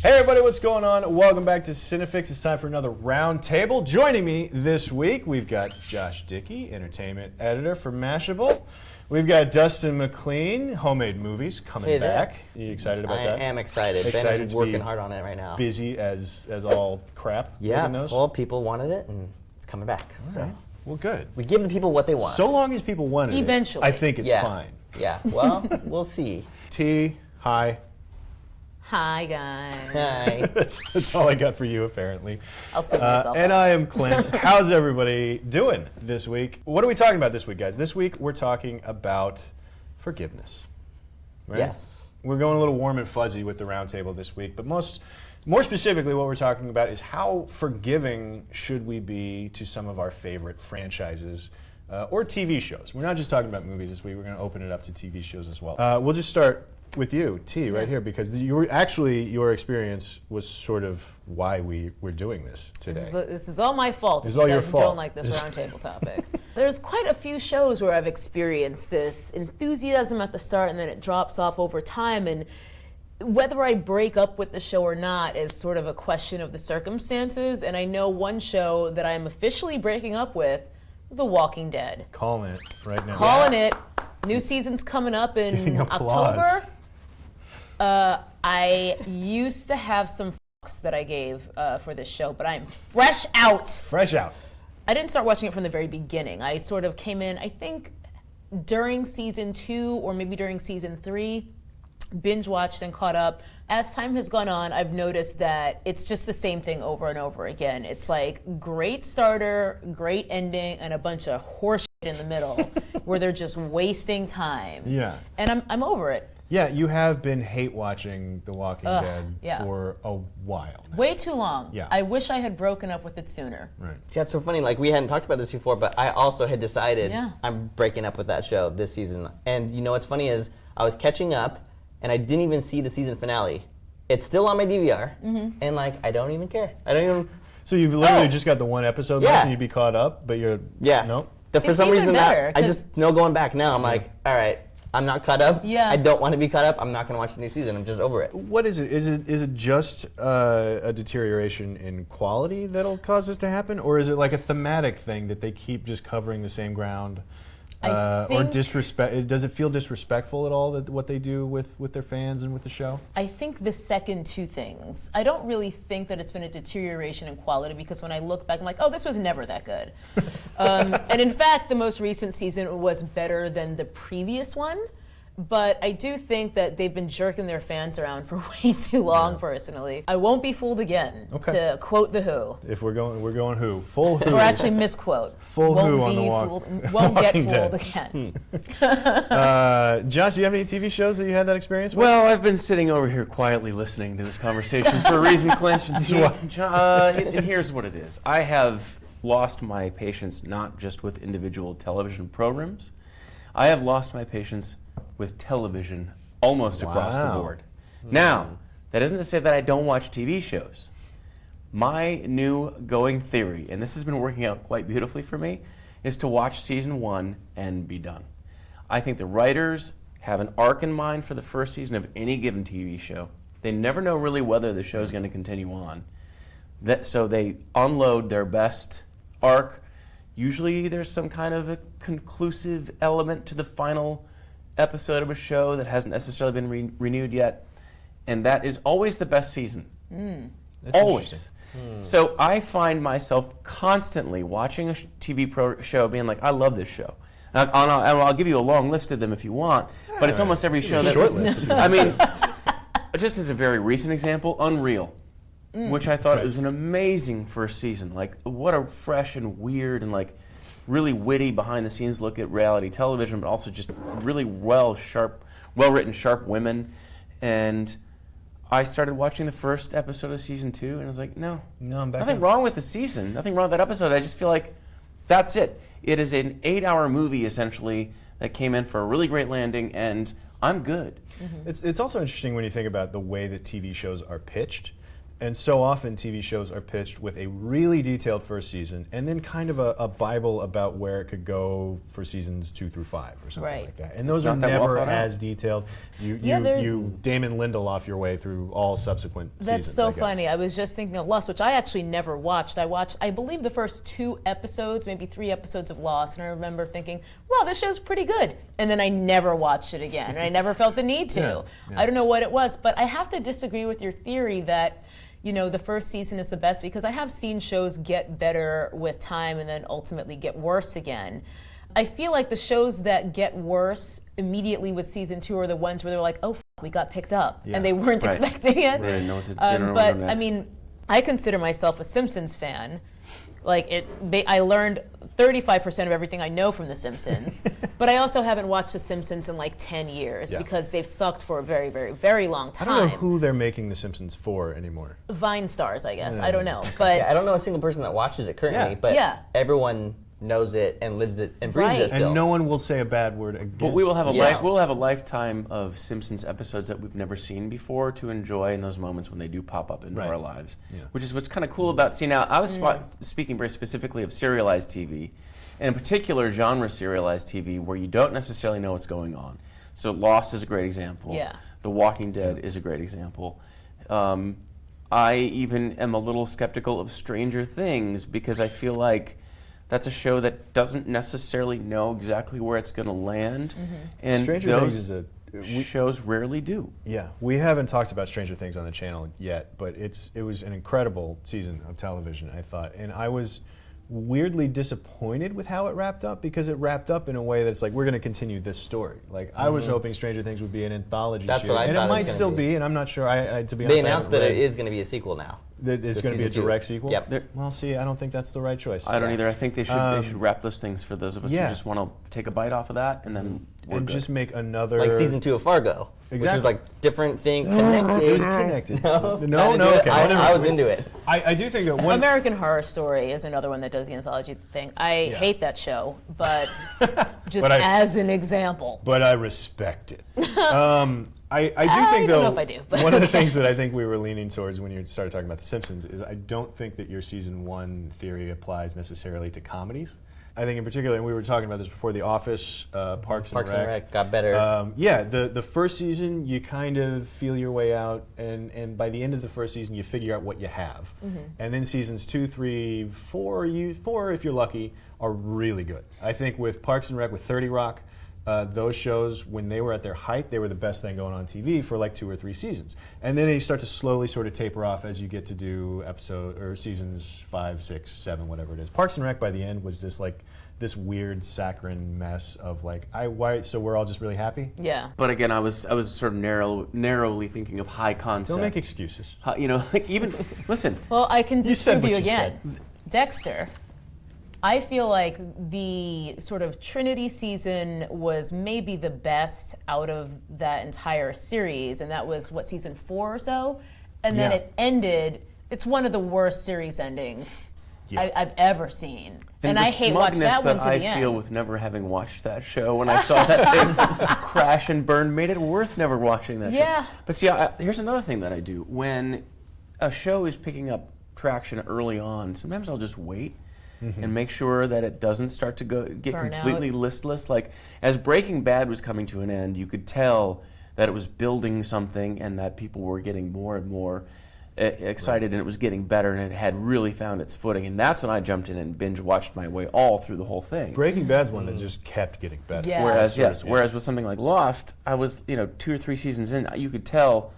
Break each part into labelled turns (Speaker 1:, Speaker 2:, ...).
Speaker 1: Hey everybody, what's going on? Welcome back to CineFix. It's time for another Roundtable. Joining me this week, we've got Josh Dickey, entertainment editor for Mashable. We've got Dustin McLean, Homemade Movies, coming back. Are you excited about that?
Speaker 2: I am excited. Ben is working hard on it right now.
Speaker 1: Busy as all crap.
Speaker 2: Yeah, well, people wanted it, and it's coming back.
Speaker 1: All right. Well, good.
Speaker 2: We give the people what they want.
Speaker 1: So long as people want it,
Speaker 3: eventually,
Speaker 1: I think it's fine.
Speaker 2: Yeah, well, we'll see.
Speaker 1: T, hi.
Speaker 3: Hi, guys.
Speaker 2: Hi.
Speaker 1: That's all I got for you, apparently.
Speaker 3: I'll sing myself
Speaker 1: and
Speaker 3: out.
Speaker 1: I am Clint. How's everybody doing this week? What are we talking about this week, guys? This week, we're talking about forgiveness. Right?
Speaker 2: Yes.
Speaker 1: We're going a little warm and fuzzy with the roundtable this week, but more specifically, what we're talking about is how forgiving should we be to some of our favorite franchises or TV shows. We're not just talking about movies this week. We're going to open it up to TV shows as well. We'll just start with you, T, right here, because your experience was sort of why we're doing this today.
Speaker 3: This is all my fault.
Speaker 1: This is all your fault.
Speaker 3: Don't like this roundtable topic. There's quite a few shows where I've experienced this enthusiasm at the start, and then it drops off over time. And whether I break up with the show or not is sort of a question of the circumstances. And I know one show that I'm officially breaking up with, The Walking Dead.
Speaker 1: Calling it right now.
Speaker 3: Calling it. New season's coming up in October. I used to have some fucks that I gave for this show, but I'm fresh out.
Speaker 1: Fresh out.
Speaker 3: I didn't start watching it from the very beginning. I sort of came in, I think, during season 2 or maybe during season 3, binge watched and caught up. As time has gone on, I've noticed that it's just the same thing over and over again. It's like great starter, great ending, and a bunch of horse shit in the middle where they're just wasting time.
Speaker 1: Yeah.
Speaker 3: And I'm over it.
Speaker 1: Yeah, you have been hate watching The Walking Dead for a while now.
Speaker 3: Way too long.
Speaker 1: Yeah.
Speaker 3: I wish I had broken up with it sooner.
Speaker 1: Right.
Speaker 2: Yeah, it's so funny. Like, we hadn't talked about this before, but I also had decided
Speaker 3: Yeah.
Speaker 2: I'm breaking up with that show this season. And you know what's funny is I was catching up, and I didn't even see the season finale. It's still on my DVR, and like I don't even care. I don't even.
Speaker 1: So you've literally just got the one episode left,
Speaker 2: Yeah.
Speaker 1: and you'd be caught up, but you're nope.
Speaker 2: For
Speaker 3: It's
Speaker 2: some
Speaker 3: even
Speaker 2: reason,
Speaker 3: better,
Speaker 2: I just know going back now. I'm like, all right, I'm not caught up.
Speaker 3: Yeah.
Speaker 2: I don't want to be caught up. I'm not going to watch the new season. I'm just over it.
Speaker 1: What is it? Is it just a deterioration in quality that'll cause this to happen, or is it like a thematic thing that they keep just covering the same ground? Or disrespect? Does it feel disrespectful at all that what they do with their fans and with the show?
Speaker 3: I think the second two things. I don't really think that it's been a deterioration in quality because when I look back, I'm like, oh, this was never that good. And in fact, the most recent season was better than the previous one. But I do think that they've been jerking their fans around for way too long, personally. I won't be fooled again, to quote The Who.
Speaker 1: If we're going Who. Full Who.
Speaker 3: Or actually misquote.
Speaker 1: Full
Speaker 3: won't
Speaker 1: Who on
Speaker 3: be
Speaker 1: the
Speaker 3: fooled, Won't get
Speaker 1: Walking
Speaker 3: fooled
Speaker 1: Dead.
Speaker 3: again.
Speaker 1: Josh, do you have any TV shows that you had that experience with?
Speaker 4: Well, I've been sitting over here quietly listening to this conversation for a reason, Clint. And here's what it is. I have lost my patience not just with individual television programs. I have lost my patience with television almost across the board. Now, that isn't to say that I don't watch TV shows. My new going theory, and this has been working out quite beautifully for me, is to watch season 1 and be done. I think the writers have an arc in mind for the first season of any given TV show. They never know really whether the show is going to continue on. So they unload their best arc. Usually there's some kind of a conclusive element to the final episode of a show that hasn't necessarily been renewed yet, and that is always the best season.
Speaker 1: That's
Speaker 4: always. So I find myself constantly watching a TV show being like, I love this show. And I'll give you a long list of them if you want, but it's almost every show that...
Speaker 1: Short list.
Speaker 4: I mean, just as a very recent example, Unreal, which I thought was an amazing first season. Like, what a fresh and weird and like really witty behind-the-scenes look at reality television, but also just really well-written, sharp women. And I started watching the first episode of season 2, and I was like, no,
Speaker 1: I'm back.
Speaker 4: nothing wrong with the season, nothing wrong with that episode. I just feel like that's it. It is an 8-hour movie, essentially, that came in for a really great landing, and I'm good.
Speaker 1: It's also interesting when you think about the way that TV shows are pitched. And so often TV shows are pitched with a really detailed first season and then kind of a Bible about where it could go for seasons 2 through 5 or something
Speaker 3: Right.
Speaker 1: like that. And those
Speaker 4: It's
Speaker 1: are
Speaker 4: not that well
Speaker 1: never
Speaker 4: thought out.
Speaker 1: as detailed. You Damon Lindelof your way through all subsequent seasons.
Speaker 3: That's so
Speaker 1: I guess.
Speaker 3: funny. I was just thinking of Lost, which I actually never watched. I watched, I believe, the first 2 episodes, maybe 3 episodes of Lost, and I remember thinking, wow, this show's pretty good. And then I never watched it again, and I never felt the need to.
Speaker 1: Yeah.
Speaker 3: I don't know what it was, but I have to disagree with your theory that the first season is the best, because I have seen shows get better with time and then ultimately get worse again. I feel like the shows that get worse immediately with season 2 are the ones where they're like, oh, we got picked up,
Speaker 1: Yeah.
Speaker 3: and they weren't
Speaker 4: Right.
Speaker 3: expecting it.
Speaker 4: Right, no, they don't know
Speaker 3: But
Speaker 4: next.
Speaker 3: I mean, I consider myself a Simpsons fan. Like I learned 35% of everything I know from The Simpsons, but I also haven't watched The Simpsons in like 10 years
Speaker 1: Yeah.
Speaker 3: because they've sucked for a very, very, very long
Speaker 1: I
Speaker 3: time.
Speaker 1: don't know who they're making The Simpsons for anymore.
Speaker 3: Vine stars, I guess.
Speaker 1: Yeah.
Speaker 3: I don't know, but
Speaker 2: Yeah, I don't know a single person that watches it currently,
Speaker 1: Yeah.
Speaker 2: but
Speaker 3: Yeah.
Speaker 2: everyone knows it and lives it and breathes
Speaker 3: Right.
Speaker 2: it still.
Speaker 1: And no one will say a bad word against
Speaker 4: But we will have a
Speaker 3: Yeah.
Speaker 4: we'll have a lifetime of Simpsons episodes that we've never seen before to enjoy in those moments when they do pop up into
Speaker 1: Right.
Speaker 4: our lives.
Speaker 1: Yeah.
Speaker 4: Which is what's kind of cool about. See, now I was speaking very specifically of serialized TV, and in particular genre serialized TV, where you don't necessarily know what's going on. So Lost is a great example.
Speaker 3: Yeah.
Speaker 4: The Walking Dead is a great example. I even am a little skeptical of Stranger Things because I feel like that's a show that doesn't necessarily know exactly where it's going to land, and
Speaker 1: Stranger
Speaker 4: those
Speaker 1: Things is
Speaker 4: shows rarely do.
Speaker 1: Yeah, we haven't talked about Stranger Things on the channel yet, but it was an incredible season of television, I thought. And I was weirdly disappointed with how it wrapped up, because it wrapped up in a way that's like, we're going to continue this story. Like, I was hoping Stranger Things would be an anthology
Speaker 2: That's
Speaker 1: show.
Speaker 2: what I
Speaker 1: and
Speaker 2: thought
Speaker 1: it
Speaker 2: it was
Speaker 1: might
Speaker 2: gonna
Speaker 1: still
Speaker 2: be.
Speaker 1: be, and I'm not sure. I to be honest,
Speaker 2: They announced
Speaker 1: I
Speaker 2: that
Speaker 1: haven't
Speaker 2: it
Speaker 1: read
Speaker 2: is going to be a sequel now.
Speaker 1: that it's
Speaker 2: the
Speaker 1: going to be a
Speaker 2: season 2.
Speaker 1: direct sequel?
Speaker 2: Yep.
Speaker 1: Well, see, I don't think that's the right choice.
Speaker 4: I don't either. I think they should wrap those things for those of us
Speaker 1: yeah.
Speaker 4: who just want to take a bite off of that, and then we're
Speaker 1: And
Speaker 4: good.
Speaker 1: just make another...
Speaker 2: Like season 2 of Fargo, which
Speaker 1: Exactly.
Speaker 2: was like different thing, connected.
Speaker 1: It was connected.
Speaker 2: No,
Speaker 1: no,
Speaker 2: I
Speaker 1: okay.
Speaker 2: I was into it.
Speaker 1: I do think that one...
Speaker 3: American Horror Story is another one that does the anthology thing. I
Speaker 1: Yeah.
Speaker 3: hate that show, but just
Speaker 1: But
Speaker 3: as an example.
Speaker 1: But I respect it. I do
Speaker 3: I
Speaker 1: think,
Speaker 3: don't
Speaker 1: though,
Speaker 3: know if I do, but
Speaker 1: one of the
Speaker 3: okay.
Speaker 1: things that I think we were leaning towards when you started talking about The Simpsons is I don't think that your season 1 theory applies necessarily to comedies. I think in particular, and we were talking about this before, The Office, Parks and Rec.
Speaker 2: got better.
Speaker 1: Yeah, the first season, you kind of feel your way out, and by the end of the first season, you figure out what you have. And then seasons 2, 3, 4, 4, if you're lucky, are really good. I think with Parks and Rec, with 30 Rock, those shows, when they were at their height, they were the best thing going on TV for like 2 or 3 seasons. And then they start to slowly sort of taper off as you get to do seasons 5, 6, 7, whatever it is. Parks and Rec by the end was just like this weird saccharine mess of like, so we're all just really happy?
Speaker 3: Yeah.
Speaker 4: But again, I was sort of narrowly thinking of high concept.
Speaker 1: Don't make excuses.
Speaker 4: Like even listen.
Speaker 3: Well, I can
Speaker 1: said
Speaker 3: disprove
Speaker 1: what
Speaker 3: you
Speaker 1: you
Speaker 3: again. Dexter. I feel like the sort of Trinity season was maybe the best out of that entire series, and that was, season 4 or so? And then
Speaker 1: Yeah.
Speaker 3: it ended, it's one of the worst series endings
Speaker 1: Yeah.
Speaker 3: I've ever seen. And
Speaker 4: the
Speaker 3: I hate watch
Speaker 4: smugness
Speaker 3: that one to the
Speaker 4: I
Speaker 3: end.
Speaker 4: feel with never having watched that show when I saw that thing crash and burn made it worth never watching that
Speaker 3: Yeah.
Speaker 4: show. But see, here's another thing that I do. When a show is picking up traction early on, sometimes I'll just wait and make sure that it doesn't start to get
Speaker 3: Burn
Speaker 4: completely
Speaker 3: out.
Speaker 4: listless. Like, as Breaking Bad was coming to an end, you could tell that it was building something and that people were getting more and more excited, and it was getting better, and it had really found its footing. And that's when I jumped in and binge watched my way all through the whole thing.
Speaker 1: Breaking Bad's one that just kept getting better.
Speaker 3: Yeah.
Speaker 4: Whereas with something like Lost, I was 2 or 3 seasons in, you could tell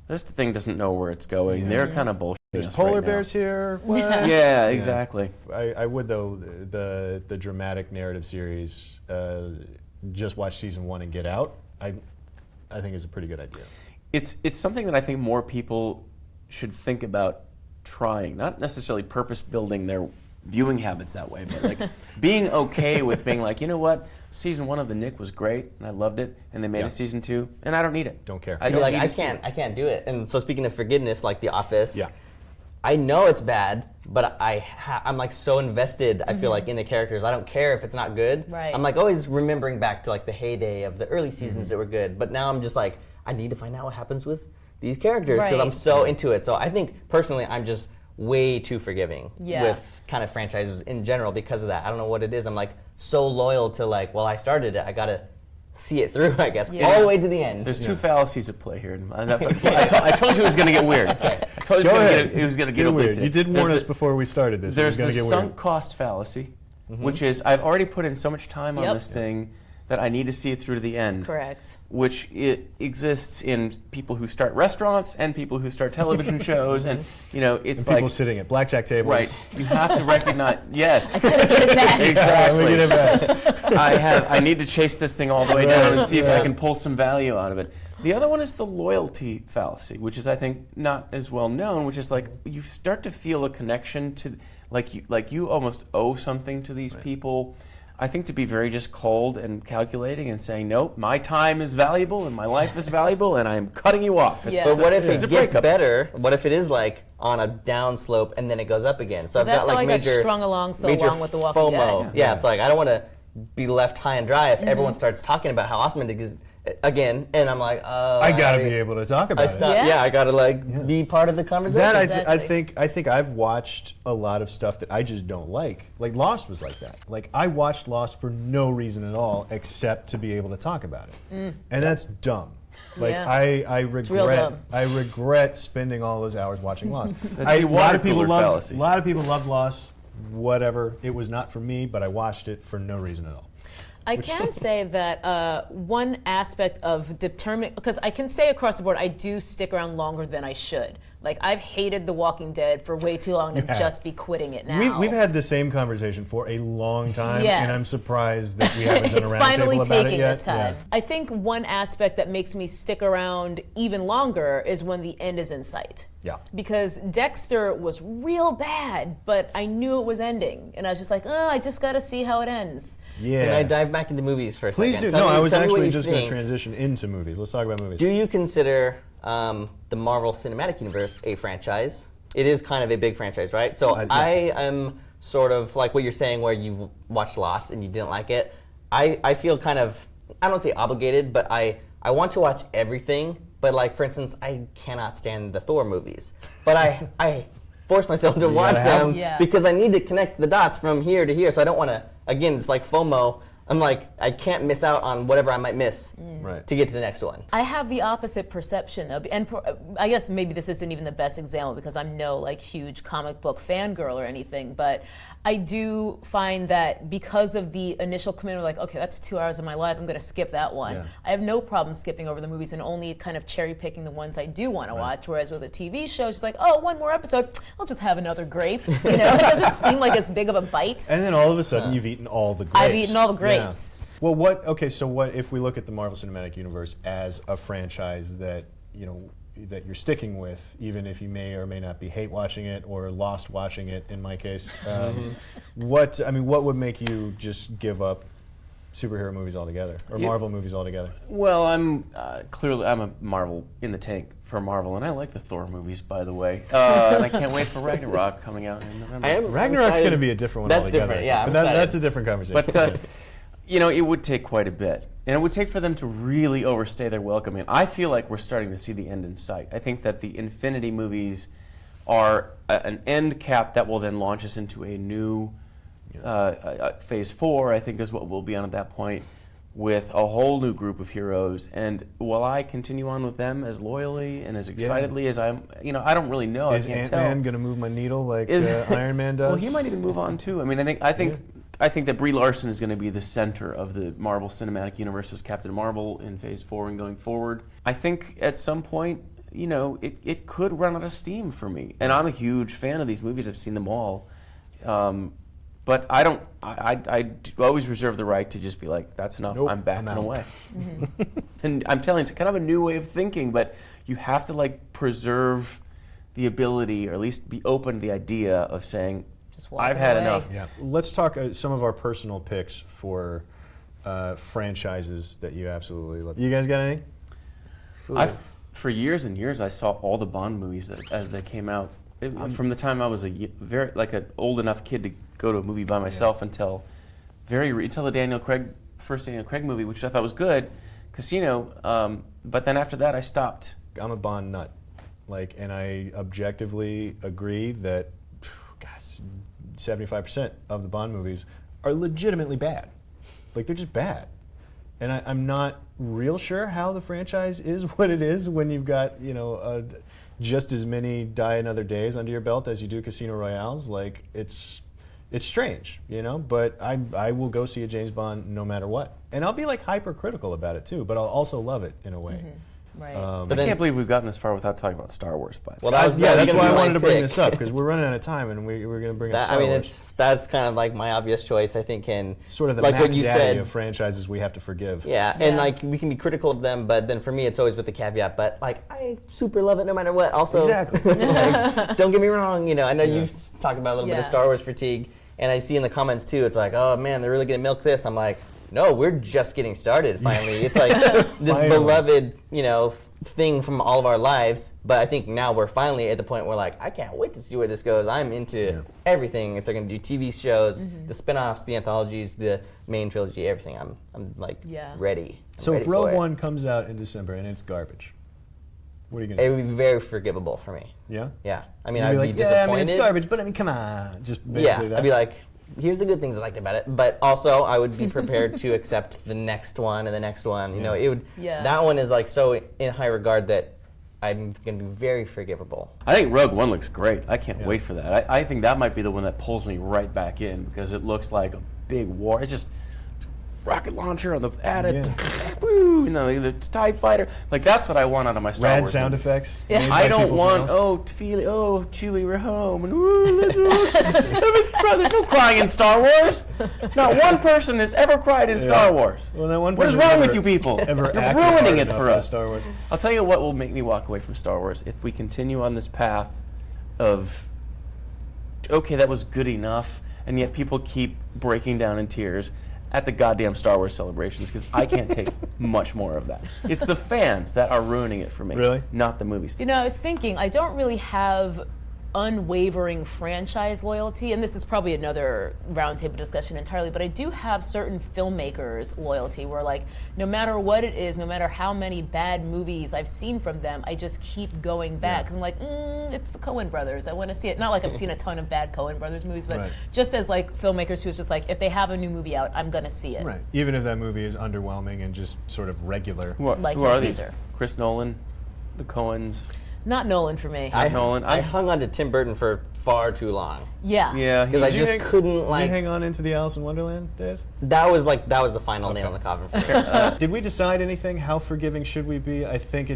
Speaker 4: this thing doesn't know where it's going. They're kind of bullshitting
Speaker 1: There's
Speaker 4: us
Speaker 1: polar
Speaker 4: right now.
Speaker 1: bears here. What?
Speaker 4: Yeah, exactly.
Speaker 1: I would, though, the dramatic narrative series, just watch season 1 and get out, I think is a pretty good idea.
Speaker 4: It's something that I think more people should think about trying, not necessarily purpose building their viewing habits that way, but like being okay with being like, you know what, season 1 of The Nick was great and I loved it, and they made
Speaker 1: Yeah.
Speaker 4: a season 2 and I don't need it.
Speaker 1: Don't care.
Speaker 4: I
Speaker 2: You're
Speaker 4: don't
Speaker 2: like,
Speaker 4: need
Speaker 2: I
Speaker 4: to see it.
Speaker 2: can't do it. And so speaking of forgiveness, like The Office,
Speaker 1: Yeah.
Speaker 2: I know it's bad, but I'm like so invested, I feel like, in the characters. I don't care if it's not good.
Speaker 3: Right.
Speaker 2: I'm like always remembering back to like the heyday of the early seasons that were good, but now I'm just like, I need to find out what happens with these characters because I'm
Speaker 3: Right.
Speaker 2: so into it. So I think personally, I'm just way too forgiving
Speaker 3: Yeah.
Speaker 2: with kind of franchises in general because of that. I don't know what it is. I'm like so loyal to like, well, I started it. I gotta see it through, I guess,
Speaker 3: Yeah.
Speaker 2: all the way to the end.
Speaker 4: There's two fallacies at play here. I told you it was going to get weird. I told you it was going to get
Speaker 1: weird.
Speaker 4: today.
Speaker 1: You did warn
Speaker 4: There's
Speaker 1: us before we started this.
Speaker 4: There's
Speaker 1: it
Speaker 4: the
Speaker 1: was going to get
Speaker 4: sunk
Speaker 1: weird.
Speaker 4: cost fallacy, which is I've already put in so much time on
Speaker 3: Yep.
Speaker 4: this thing that I need to see it through to the end.
Speaker 3: Correct.
Speaker 4: Which it exists in people who start restaurants and people who start television shows, and it's
Speaker 1: And people
Speaker 4: like
Speaker 1: sitting at blackjack tables.
Speaker 4: right. You have to recognize. Yes,
Speaker 3: Get it back.
Speaker 1: Let me
Speaker 4: exactly.
Speaker 1: get it back.
Speaker 4: I need to chase this thing all the way down and see if I can pull some value out of it. The other one is the loyalty fallacy, which is I think not as well known, which is like you start to feel a connection to like you almost owe something to these people. I think to be very just cold and calculating and saying, nope, my time is valuable and my life is valuable and I'm cutting you off.
Speaker 3: Yeah.
Speaker 2: But what if
Speaker 4: it's
Speaker 2: it
Speaker 4: a
Speaker 2: gets
Speaker 4: breakup.
Speaker 2: better? What if it is like on a down slope and then it goes up again? So I've
Speaker 3: That's
Speaker 2: got like
Speaker 3: how I got
Speaker 2: major
Speaker 3: strung along so
Speaker 2: major
Speaker 3: long with The Walking
Speaker 2: FOMO.
Speaker 3: Dead.
Speaker 2: Yeah, it's like I don't want to be left high and dry if everyone starts talking about how awesome it is again, and I'm like, oh,
Speaker 1: I got to be able to talk
Speaker 2: I
Speaker 1: about
Speaker 2: stop.
Speaker 1: it.
Speaker 3: Yeah.
Speaker 2: I got to be part of the conversation.
Speaker 1: That
Speaker 3: Exactly.
Speaker 1: I think I've watched a lot of stuff that I just don't like. Like Lost was like that. Like I watched Lost for no reason at all except to be able to talk about it, and that's dumb. Like
Speaker 3: Yeah.
Speaker 1: I
Speaker 3: real dumb.
Speaker 1: regret spending all those hours watching Lost.
Speaker 4: That's
Speaker 1: A
Speaker 4: the
Speaker 1: lot
Speaker 4: water
Speaker 1: of people
Speaker 4: cooler
Speaker 1: love
Speaker 4: fallacy.
Speaker 1: a lot of people love Lost. Whatever. It was not for me, but I watched it for no reason at all.
Speaker 3: I can say that one aspect of determining, because I can say across the board, I do stick around longer than I should. Like I've hated The Walking Dead for way too long to
Speaker 1: You have.
Speaker 3: just be quitting it now.
Speaker 1: We've had the same conversation for a long time,
Speaker 3: Yes.
Speaker 1: and I'm surprised that we haven't done a
Speaker 3: it's
Speaker 1: roundtable
Speaker 3: finally
Speaker 1: about it
Speaker 3: taking
Speaker 1: yet.
Speaker 3: this time. I think one aspect that makes me stick around even longer is when the end is in sight.
Speaker 1: Yeah.
Speaker 3: Because Dexter was real bad, but I knew it was ending, and I was just like, oh, I just got to see how it ends.
Speaker 1: Yeah.
Speaker 2: Can I dive back into movies for a
Speaker 1: Please
Speaker 2: second?
Speaker 1: do.
Speaker 2: Tell
Speaker 1: No,
Speaker 2: me-
Speaker 1: I was
Speaker 2: tell me what
Speaker 1: actually
Speaker 2: you
Speaker 1: just going to
Speaker 2: think.
Speaker 1: transition into movies. Let's talk about movies.
Speaker 2: Do you consider the Marvel Cinematic Universe a franchise? It is kind of a big franchise, right? So
Speaker 1: Yeah.
Speaker 2: I am sort of like what you're saying where you've watched Lost and you didn't like it. I feel kind of, I don't say obligated, but I want to watch everything. But like, for instance, I cannot stand the Thor movies. But I force myself to watch
Speaker 1: gotta have
Speaker 2: them
Speaker 3: them. Yeah.
Speaker 2: because I need to connect the dots from here to here. So I don't want to, again, it's like FOMO. I'm like, I can't miss out on whatever I might miss
Speaker 1: Right.
Speaker 2: to get to the next one.
Speaker 3: I have the opposite perception of, and I guess maybe this isn't even the best example because I'm no like huge comic book fangirl or anything, but I do find that because of the initial commitment, like, okay, that's 2 hours of my life, I'm going to skip that one.
Speaker 1: Yeah.
Speaker 3: I have no problem skipping over the movies and only kind of cherry picking the ones I do want to watch. Whereas with a TV show, it's just like, oh, one more episode, I'll just have another grape. You know, it doesn't seem like it's big of a bite.
Speaker 1: And then all of a sudden, you've eaten all the grapes.
Speaker 3: I've eaten all the
Speaker 1: Yeah.
Speaker 3: grapes.
Speaker 1: Well, what if we look at the Marvel Cinematic Universe as a franchise that, that you're sticking with, even if you may or may not be hate watching it or lost watching it, in my case, what would make you just give up superhero movies altogether or
Speaker 4: Yeah.
Speaker 1: Marvel movies altogether?
Speaker 4: Well, I'm a Marvel in the tank for Marvel, and I like the Thor movies, by the way. And I can't wait for Ragnarok coming out in November.
Speaker 1: Ragnarok's going to be a different one
Speaker 2: That's
Speaker 1: altogether.
Speaker 2: different, yeah, I'm
Speaker 1: But
Speaker 2: excited.
Speaker 1: that's a different conversation.
Speaker 4: But it would take quite a bit, and it would take for them to really overstay their welcome. And I feel like we're starting to see the end in sight. I think that the Infinity movies are an end cap that will then launch us into a new Phase 4. I think is what we'll be on at that point, with a whole new group of heroes. And will I continue on with them as loyally and as excitedly as I'm? I don't really know.
Speaker 1: Is
Speaker 4: I can't
Speaker 1: Ant-Man
Speaker 4: tell.
Speaker 1: going to move my needle like
Speaker 4: Is-
Speaker 1: Iron Man does?
Speaker 4: Well, he might even move on too. I mean, I think that Brie Larson is going to be the center of the Marvel Cinematic Universe as Captain Marvel in Phase 4 and going forward. I think at some point, it could run out of steam for me. And I'm a huge fan of these movies. I've seen them all. But I don't. I always reserve the right to just be like, that's enough.
Speaker 1: Nope,
Speaker 4: I'm backing
Speaker 1: I'm out.
Speaker 4: away. And I'm telling you, it's kind of a new way of thinking, but you have to preserve the ability, or at least be open to the idea of saying,
Speaker 3: Just walk
Speaker 4: I've had
Speaker 3: away.
Speaker 4: enough.
Speaker 1: Yeah. Let's talk some of our personal picks for franchises that you absolutely love. You guys got any?
Speaker 4: For years and years, I saw all the Bond movies as they came out. From the time I was an old enough kid to go to a movie by myself until the first Daniel Craig movie, which I thought was good, Casino. But then after that, I stopped
Speaker 1: a Bond nut, like, and I objectively agree that, gosh, 75% of the Bond movies are legitimately bad. Like, they're just bad. And I'm not real sure how the franchise is what it is when you've got, just as many Die Another Days under your belt as you do Casino Royales. Like, it's strange, but I will go see a James Bond no matter what. And I'll be like hypercritical about it too, but I'll also love it in a way.
Speaker 3: Right.
Speaker 4: I can't believe we've gotten this far without talking about Star Wars. But
Speaker 2: Well,
Speaker 1: that's
Speaker 2: gonna
Speaker 1: why
Speaker 2: be
Speaker 1: I
Speaker 2: my
Speaker 1: wanted to bring
Speaker 2: pick.
Speaker 1: this up, because we're running out of time and we're going to bring up Star Wars.
Speaker 2: That's kind of like my obvious choice, I think, and
Speaker 1: Sort of the
Speaker 2: like
Speaker 1: Mac
Speaker 2: what you
Speaker 1: Daddy
Speaker 2: said.
Speaker 1: of franchises we have to forgive.
Speaker 2: Yeah, and like we can be critical of them, but then for me it's always with the caveat. But like I super love it no matter what. Also,
Speaker 1: Exactly.
Speaker 2: like, don't get me wrong. I know you've talked about a little bit of
Speaker 3: Yeah.
Speaker 2: Star Wars fatigue, and I see in the comments too. It's like, oh man, they're really gonna milk this. I'm like, no, we're just getting started. Finally, it's like this
Speaker 1: Finally.
Speaker 2: beloved, thing from all of our lives. But I think now we're finally at the point where like I can't wait to see where this goes. I'm into everything. If they're gonna do TV shows, the spin-offs, the anthologies, the main trilogy, everything. I'm like ready.
Speaker 1: So
Speaker 2: ready
Speaker 1: if Rogue
Speaker 2: for it.
Speaker 1: One comes out in December and it's garbage, what are you going to
Speaker 2: It
Speaker 1: do?
Speaker 2: would be very forgivable for me.
Speaker 1: Yeah?
Speaker 2: Yeah, I mean,
Speaker 1: You'd
Speaker 2: I'd be
Speaker 1: like,
Speaker 2: disappointed.
Speaker 1: yeah, I mean, it's garbage, but I mean, come on. Just basically that.
Speaker 2: I'd be like, here's the good things I liked about it, but also I would be prepared to accept the next one and the next one. It would.
Speaker 3: Yeah.
Speaker 2: That one is like so in high regard that I'm gonna be very forgivable.
Speaker 4: I think Rogue One looks great. I can't wait for that. I think that might be the one that pulls me right back in because it looks like a big war. It's just rocket launcher on the attic. Woo! The TIE fighter. Like that's what I want out of my Star
Speaker 1: Rad
Speaker 4: Wars
Speaker 1: sound
Speaker 4: movies.
Speaker 1: effects.
Speaker 3: Yeah.
Speaker 1: made by
Speaker 4: I don't
Speaker 1: people's
Speaker 4: want
Speaker 1: mouths.
Speaker 4: Chewie, we're home, and there's no crying in Star Wars. Not one person has ever cried in Star Wars.
Speaker 1: Well, that one
Speaker 4: What is
Speaker 1: person
Speaker 4: wrong
Speaker 1: never-
Speaker 4: with you people?
Speaker 1: Ever
Speaker 4: You're
Speaker 1: acted hard
Speaker 4: ruining it
Speaker 1: enough
Speaker 4: for
Speaker 1: in
Speaker 4: us.
Speaker 1: Star Wars.
Speaker 4: I'll tell you what will make me walk away from Star Wars if we continue on this path of okay, that was good enough, and yet people keep breaking down in tears at the goddamn Star Wars celebrations because I can't take much more of that. It's the fans that are ruining it for me,
Speaker 1: Really?
Speaker 4: not the movies.
Speaker 3: I was thinking, I don't really have unwavering franchise loyalty, and this is probably another roundtable discussion entirely, but I do have certain filmmakers' loyalty where, like, no matter what it is, no matter how many bad movies I've seen from them, I just keep going back because I'm like, it's the Coen brothers. I want to see it. Not like I've seen a ton of bad Coen brothers movies, but
Speaker 1: Right.
Speaker 3: just as like filmmakers who's just like, if they have a new movie out, I'm gonna see it.
Speaker 1: Right. Even if that movie is underwhelming and just sort of regular.
Speaker 3: Like
Speaker 4: who are these?
Speaker 3: Caesar.
Speaker 4: Chris Nolan, the Coens.
Speaker 3: Not Nolan for me.
Speaker 4: Nolan.
Speaker 2: I hung on to Tim Burton for far too long
Speaker 3: Yeah.
Speaker 4: Yeah,
Speaker 2: because I
Speaker 1: Did you
Speaker 2: just couldn't like.
Speaker 1: Did you hang on into the Alice in Wonderland days?
Speaker 2: That was the final nail in the coffin for me.
Speaker 1: Did we decide anything? How forgiving should we be? I think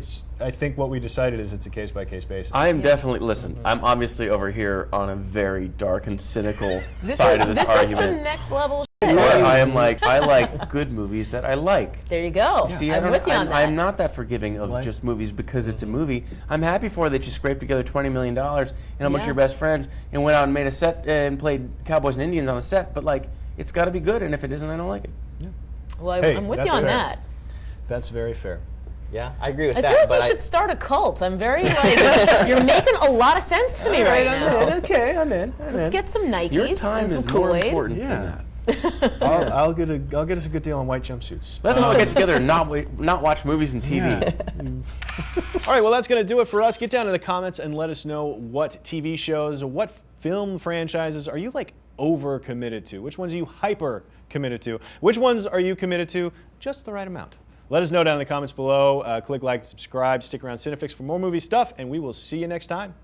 Speaker 1: what we decided is it's a case by case basis.
Speaker 4: I am definitely listen. I'm obviously over here on a very dark and cynical
Speaker 3: This
Speaker 4: side
Speaker 3: is
Speaker 4: of this
Speaker 3: this is
Speaker 4: argument.
Speaker 3: some next level shit.
Speaker 4: Where I am like, I like good movies that I like.
Speaker 3: There you go.
Speaker 4: See,
Speaker 3: I'm with you on that.
Speaker 4: I'm not that forgiving of
Speaker 1: Like-
Speaker 4: just movies because it's a movie. I'm happy for that you scraped together $20 million and a bunch of
Speaker 3: Yeah.
Speaker 4: your best friends and went out and made a set and played Cowboys and Indians on a set. But like, it's got to be good, and if it isn't, I don't like it.
Speaker 3: Well,
Speaker 1: Hey,
Speaker 3: I'm with
Speaker 1: that's
Speaker 3: you on
Speaker 1: fair.
Speaker 3: that.
Speaker 1: That's very fair.
Speaker 2: Yeah, I agree with
Speaker 3: I
Speaker 2: that.
Speaker 3: feel like
Speaker 2: but
Speaker 3: you should start a cult. I'm very like, you're making a lot of sense to me right now.
Speaker 1: Okay, I'm in.
Speaker 3: Let's get some Nikes
Speaker 4: Your time
Speaker 3: and some
Speaker 4: is more
Speaker 3: Kool-Aid.
Speaker 4: important
Speaker 1: Yeah.
Speaker 4: than that.
Speaker 1: I'll get us a good deal on white jumpsuits.
Speaker 4: Let's all get together and not watch movies and TV.
Speaker 1: All right, well, that's going to do it for us. Get down in the comments and let us know what TV shows, what film franchises are you like over committed to? Which ones are you hyper committed to? Which ones are you committed to just the right amount? Let us know down in the comments below. Click like, subscribe, stick around CineFix for more movie stuff, and we will see you next time.